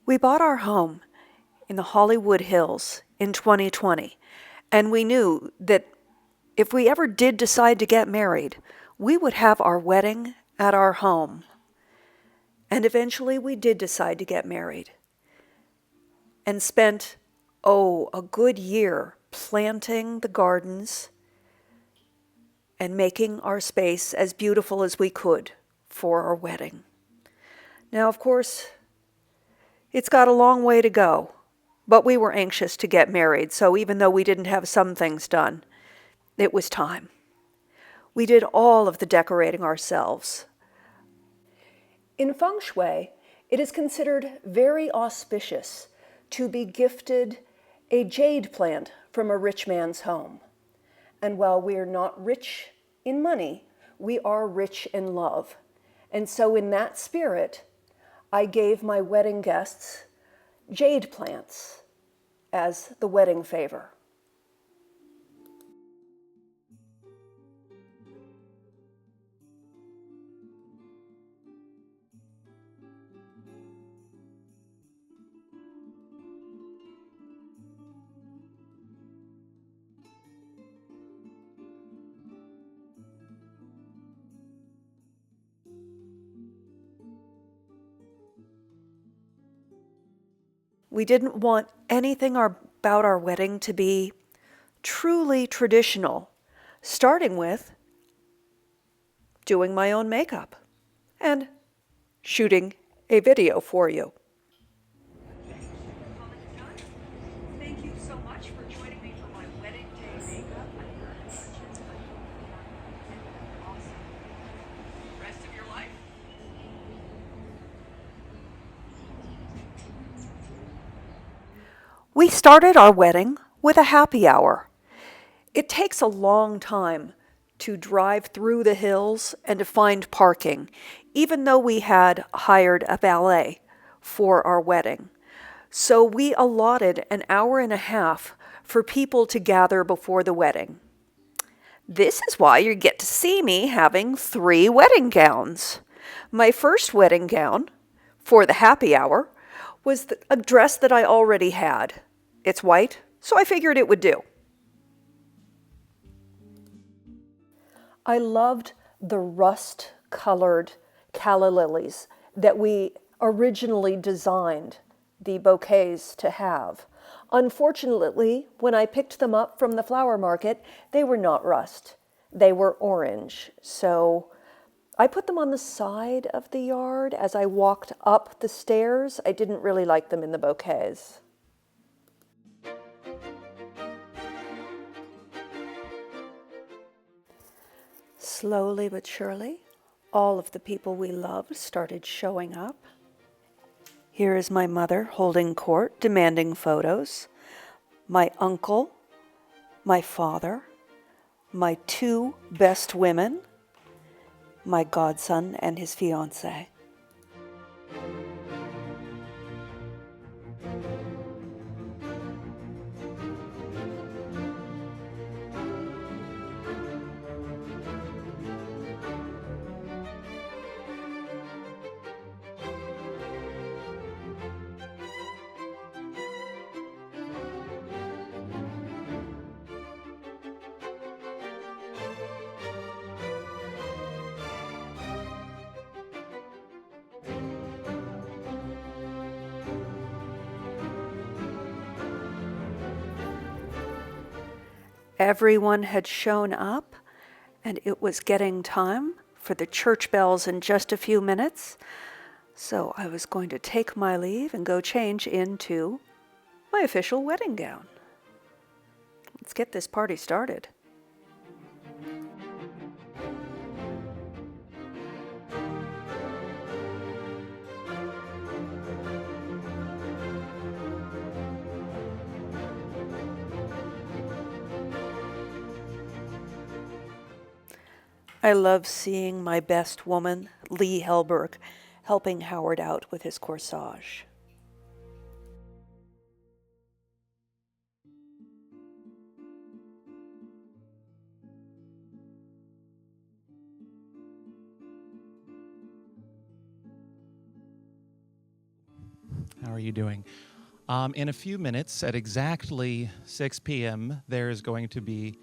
We bought our home in the Hollywood Hills in 2020, and we knew that if we ever did decide to get married, we would have our wedding at our home. And eventually we did decide to get married and spent, a good year planting the gardens and making our space as beautiful as we could for our wedding. Now, of course, it's got a long way to go, but we were anxious to get married, so even though we didn't have some things done, it was time. We did all of the decorating ourselves. In feng shui, it is considered very auspicious to be gifted a jade plant from a rich man's home. And while we are not rich in money, we are rich in love. And so in that spirit, I gave my wedding guests jade plants as the wedding favor. We didn't want anything about our wedding to be truly traditional, starting with doing my own makeup and shooting a video for you. Thank you so much for joining me for my wedding day makeup. Awesome. Rest of your life. We started our wedding with a happy hour. It takes a long time to drive through the hills and to find parking, even though we had hired a valet for our wedding. So we allotted an hour and a half for people to gather before the wedding. This is why you get to see me having 3 wedding gowns. My first wedding gown for the happy hour was a dress that I already had. It's white, so I figured it would do. I loved the rust-colored calla lilies that we originally designed the bouquets to have. Unfortunately, when I picked them up from the flower market, they were not rust. They were orange. So I put them on the side of the yard as I walked up the stairs. I didn't really like them in the bouquets. Slowly but surely, all of the people we loved started showing up. Here is my mother holding court, demanding photos. My uncle, my father, my 2 best women, my godson and his fiancée. Everyone had shown up, and it was getting time for the church bells in just a few minutes. So I was going to take my leave and go change into my official wedding gown. Let's get this party started. I love seeing my best woman, Lee Helberg, helping Howard out with his corsage. How are you doing? In a few minutes, at exactly 6 p.m., there is going to be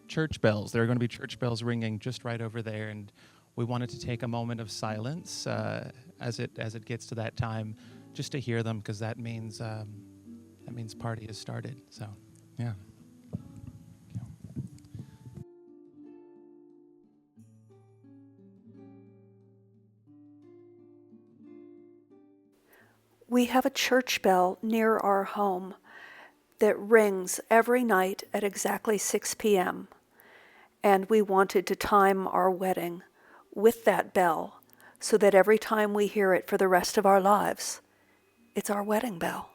church bells. There are going to be church bells ringing just right over there, and we wanted to take a moment of silence as it gets to that time, just to hear them, because that means party has started. So, yeah. We have a church bell near our home that rings every night at exactly 6 p.m. And we wanted to time our wedding with that bell so that every time we hear it for the rest of our lives, it's our wedding bell.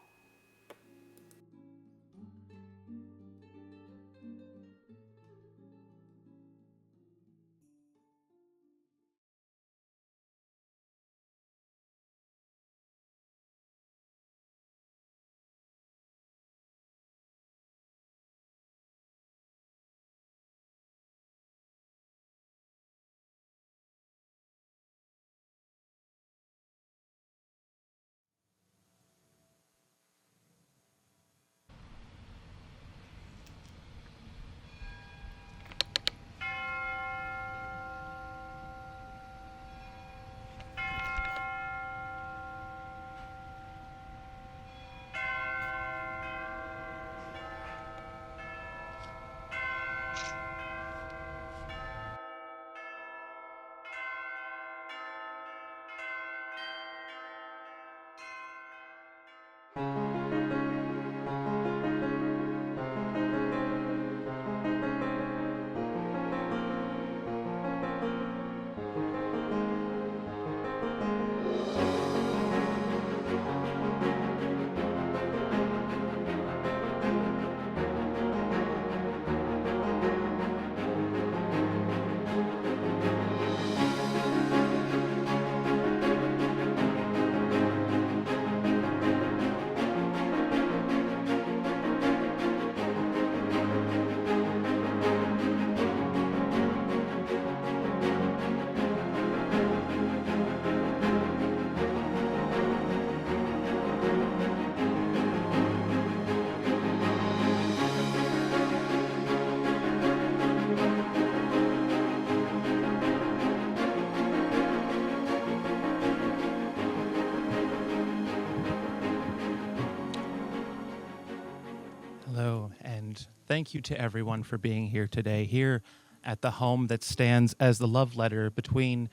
Hello, and thank you to everyone for being here today, here at the home that stands as the love letter between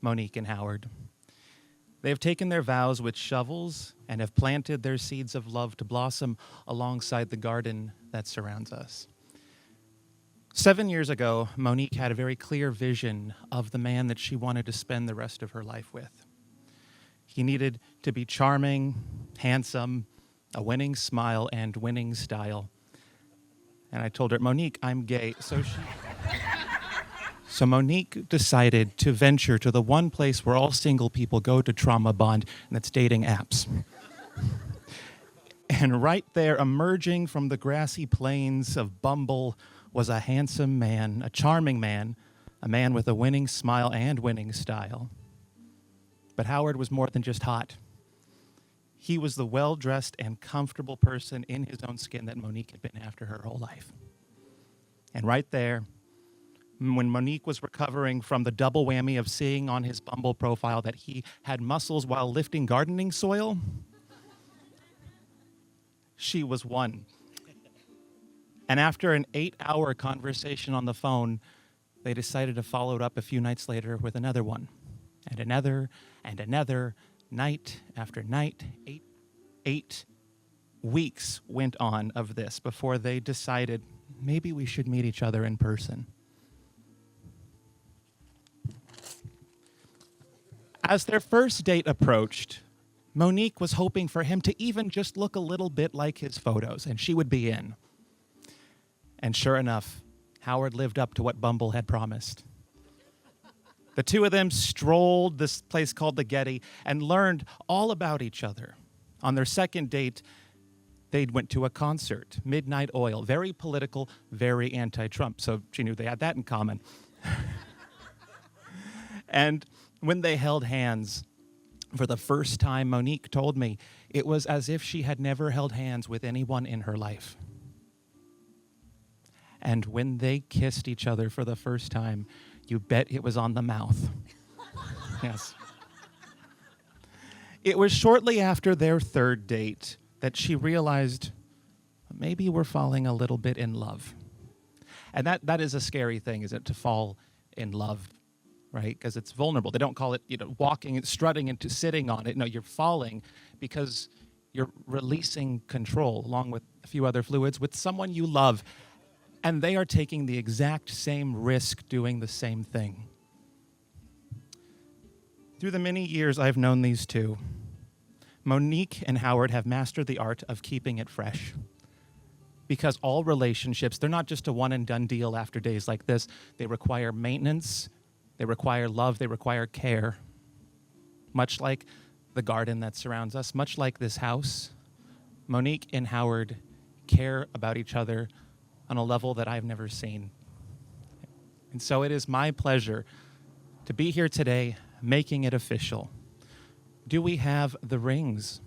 Monique and Howard. They have taken their vows with shovels and have planted their seeds of love to blossom alongside the garden that surrounds us. 7 years ago, Monique had a very clear vision of the man that she wanted to spend the rest of her life with. He needed to be charming, handsome, a winning smile, and winning style. And I told her, Monique, I'm gay. So Monique decided to venture to the one place where all single people go to trauma bond, and that's dating apps. And right there, emerging from the grassy plains of Bumble, was a handsome man, a charming man, a man with a winning smile and winning style. But Howard was more than just hot. He was the well-dressed and comfortable person in his own skin that Monique had been after her whole life. And right there, when Monique was recovering from the double whammy of seeing on his Bumble profile that he had muscles while lifting gardening soil, she was won. And after an 8-hour conversation on the phone, they decided to follow it up a few nights later with another one, and another, night after night. Eight weeks went on of this before they decided maybe we should meet each other in person. As their first date approached, Monique was hoping for him to even just look a little bit like his photos, and she would be in. And sure enough, Howard lived up to what Bumble had promised. The two of them strolled this place called the Getty and learned all about each other. On their second date, they went to a concert, Midnight Oil, very political, very anti-Trump, so she knew they had that in common. And when they held hands, For the first time, Monique told me it was as if she had never held hands with anyone in her life. And when they kissed each other for the first time, you bet it was on the mouth. Yes. It was shortly after their third date that she realized maybe we're falling a little bit in love. And that is a scary thing, is it, to fall in love, right? Because it's vulnerable. They don't call it, walking and strutting into sitting on it. No, you're falling because you're releasing control along with a few other fluids with someone you love. And they are taking the exact same risk doing the same thing. Through the many years I've known these two, Monique and Howard have mastered the art of keeping it fresh. Because all relationships, they're not just a one-and-done deal after days like this. They require maintenance, they require love, they require care. Much like the garden that surrounds us, much like this house, Monique and Howard care about each other on a level that I've never seen. And so it is my pleasure to be here today, making it official. Do we have the rings?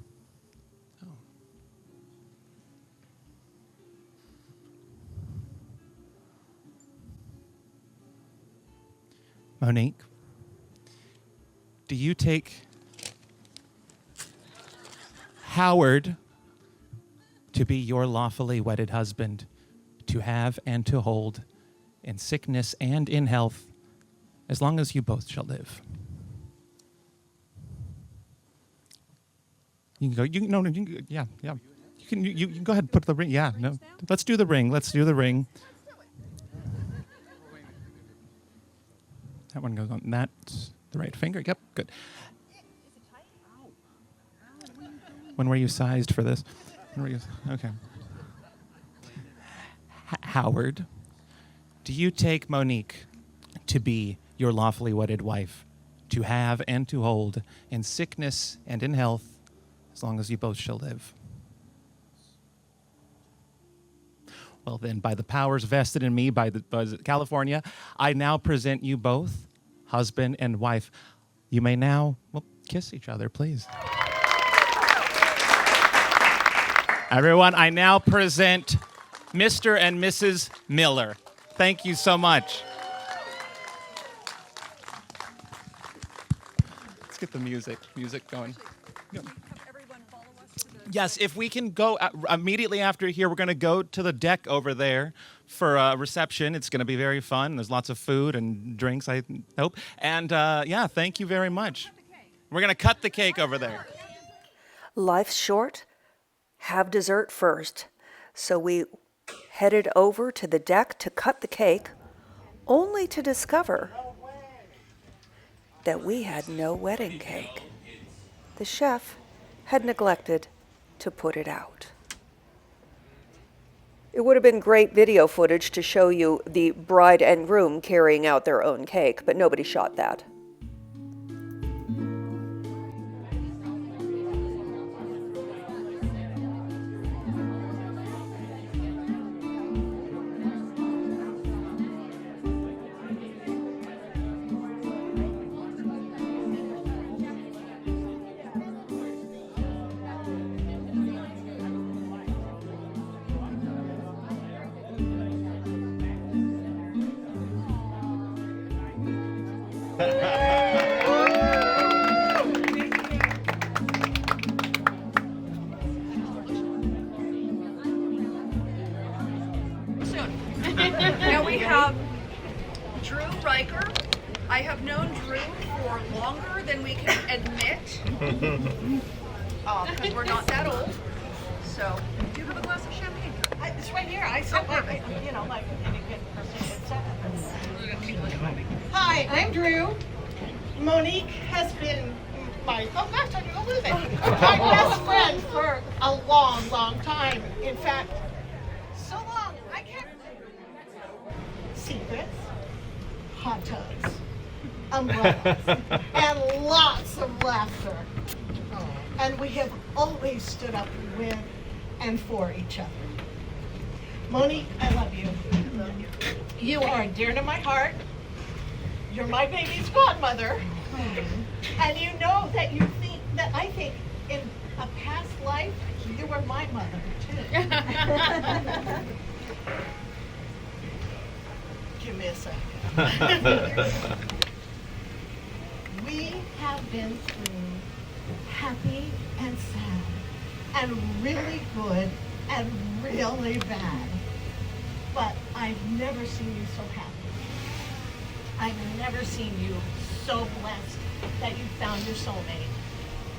Oh. Monique, do you take Howard to be your lawfully wedded husband, to have and to hold, in sickness and in health, as long as you both shall live? You can go. You can, no, no, you can, yeah. You can go ahead and put the ring. Yeah, no. Let's do the ring. Let's do the ring. That one goes on. That's the right finger. Yep, good. When were you sized for this? Okay. Howard, do you take Monique to be your lawfully wedded wife, to have and to hold, in sickness and in health, as long as you both shall live? Well then, by the powers vested in me by California, I now present you both, husband and wife. You may now, kiss each other, please. Everyone, I now present Mr. and Mrs. Miller. Thank you so much. Let's get the music going. Yes, if we can go immediately after here, we're going to go to the deck over there for a reception. It's going to be very fun. There's lots of food and drinks, I hope. And thank you very much. We're going to cut the cake over there. Life's short. Have dessert first. So we headed over to the deck to cut the cake, only to discover that we had no wedding cake. The chef had neglected to put it out. It would have been great video footage to show you the bride and groom carrying out their own cake, but nobody shot that. Now we have Drew Riker. I have known Drew for longer than we can admit, because we're not that old. So, do you have a glass of champagne? It's right here. I said, like any good person would say. Hi, I'm Drew. Monique has been my best friend for a long, long time. In fact, so long I can't remember. Secrets, hot tubs, umbrellas, and lots of laughter. And we have always stood up with and for each other. Monique, I love you. You are dear to my heart. You're my baby's godmother. And you know that you think that I think in a past life, you were my mother, too. Give me a second. We have been through happy and sad, and really good and really bad. But I've never seen you so happy. I've never seen you so blessed that you found your soulmate,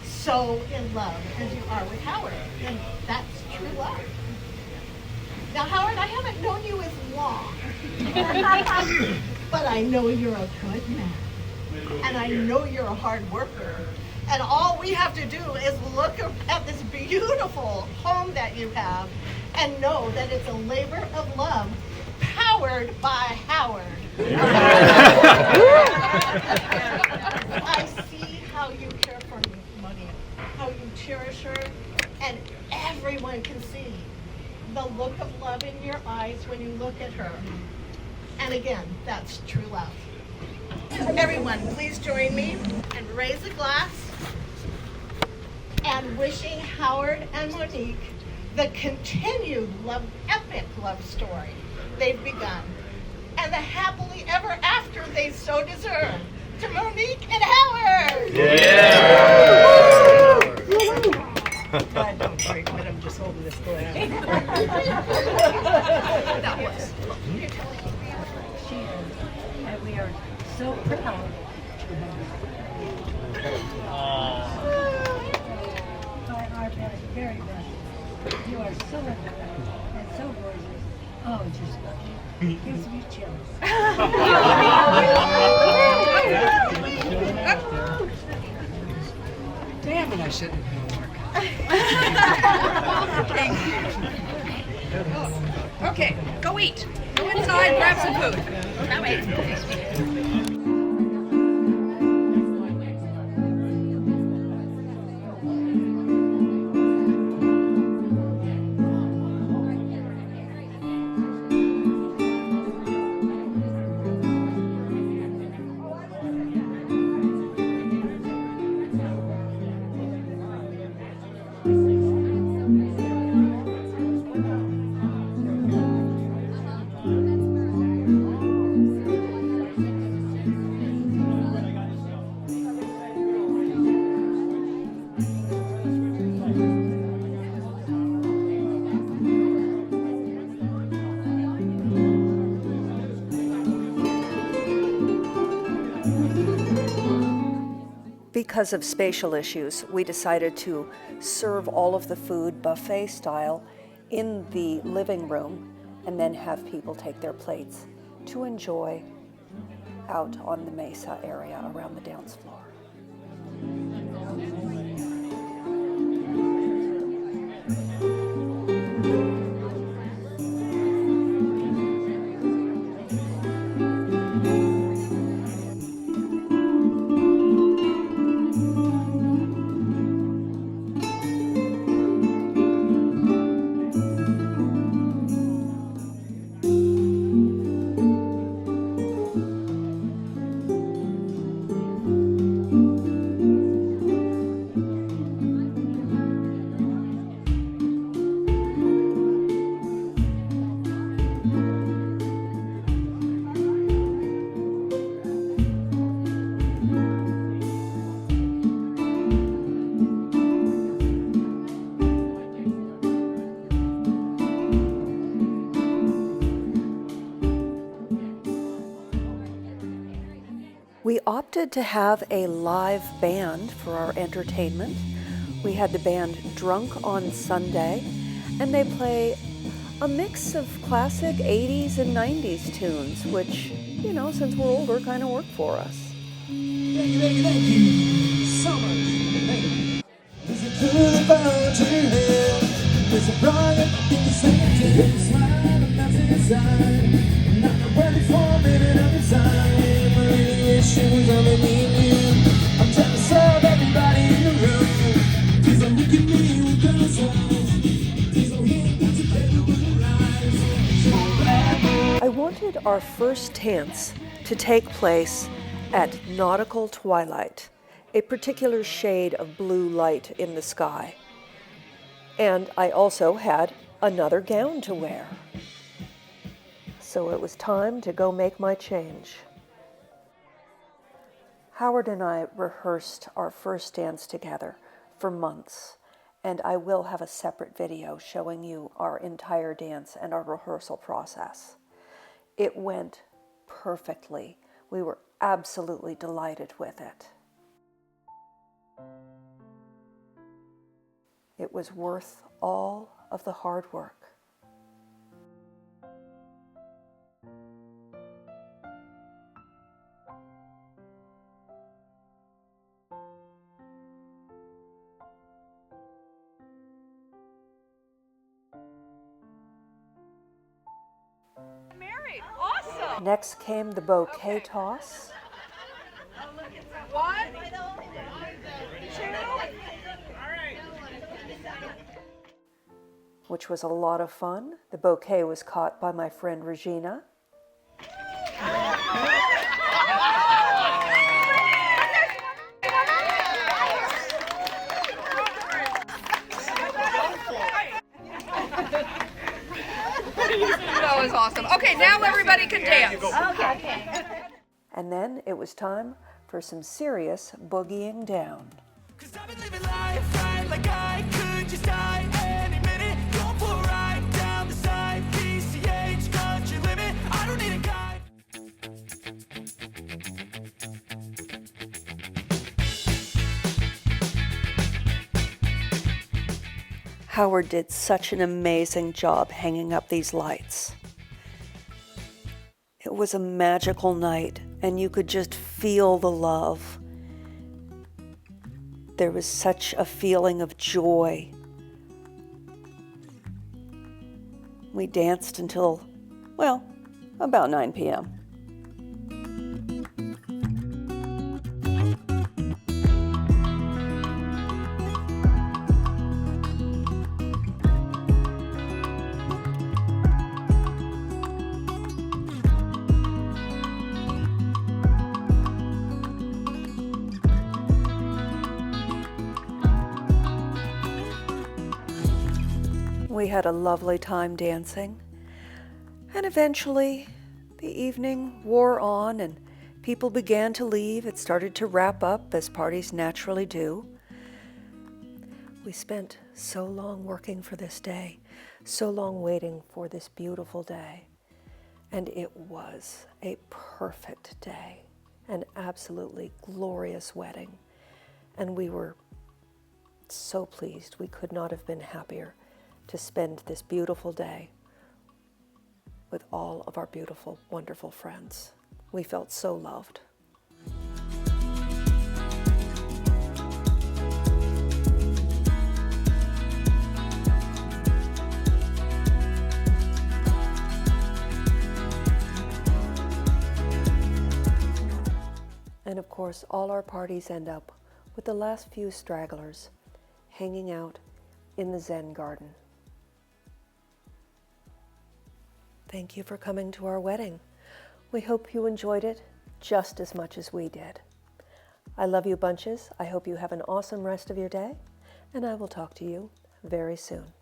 so in love as you are with Howard. And that's true love. Now, Howard, I haven't known you as long, but I know you're a good man. And I know you're a hard worker. And all we have to do is look at this beautiful home that you have and know that it's a labor of love powered by Howard. I see how you care for Monique, how you cherish her, and everyone can see the look of love in your eyes when you look at her. And again, that's true love. Everyone, please join me and raise a glass and wishing Howard and Monique the continued love, epic love story they've begun and the happily ever after they so deserve. To Monique and Howard! Yeah! I don't drink, but I'm just holding this glass. That was. She is, and we are so proud. By our best, very best. You are so wonderful and so gorgeous. Oh, just gives me chills. Damn it, I shouldn't have homework. Okay, go eat. Go inside, grab some food. Now eat. Because of spatial issues, we decided to serve all of the food buffet style in the living room and then have people take their plates to enjoy out on the mesa area around the dance floor. We opted to have a live band for our entertainment. We had the band Drunk on Sunday, and they play a mix of classic 80s and 90s tunes, which, you know, since we're older, kind of work for us. Thank you so much. Listen to the boundary hill. There's a bright in the center. Smile and that's inside. Not ready for a minute of your time. I really wish it was underneath you. I'm jealous of everybody in the room. Please don't look at me with those eyes. Please don't hit me together with your eyes. I wanted our first dance to take place at nautical twilight a particular shade of blue light in the sky. And I also had another gown to wear. So it was time to go make my change. Howard and I rehearsed our first dance together for months, and I will have a separate video showing you our entire dance and our rehearsal process. It went perfectly. We were absolutely delighted with it. It was worth all of the hard work. Married. Awesome. Next came the bouquet toss. One, two. Which was a lot of fun. The bouquet was caught by my friend Regina. That was awesome. Okay, now everybody can dance. And then it was time for some serious boogieing down. 'Cause I've been living life right like I could just die any minute. Going for a ride down the side. PCH, country limit. I don't need a guide. Howard did such an amazing job hanging up these lights. It was a magical night, and you could just feel the love. There was such a feeling of joy. We danced until, well, about 9 p.m. We had a lovely time dancing, and eventually the evening wore on and people began to leave. It started to wrap up, as parties naturally do. We spent so long working for this day, so long waiting for this beautiful day, and it was a perfect day, an absolutely glorious wedding, and we were so pleased. We could not have been happier to spend this beautiful day with all of our beautiful, wonderful friends. We felt so loved. And of course, all our parties end up with the last few stragglers hanging out in the Zen garden. Thank you for coming to our wedding. We hope you enjoyed it just as much as we did. I love you bunches. I hope you have an awesome rest of your day, and I will talk to you very soon.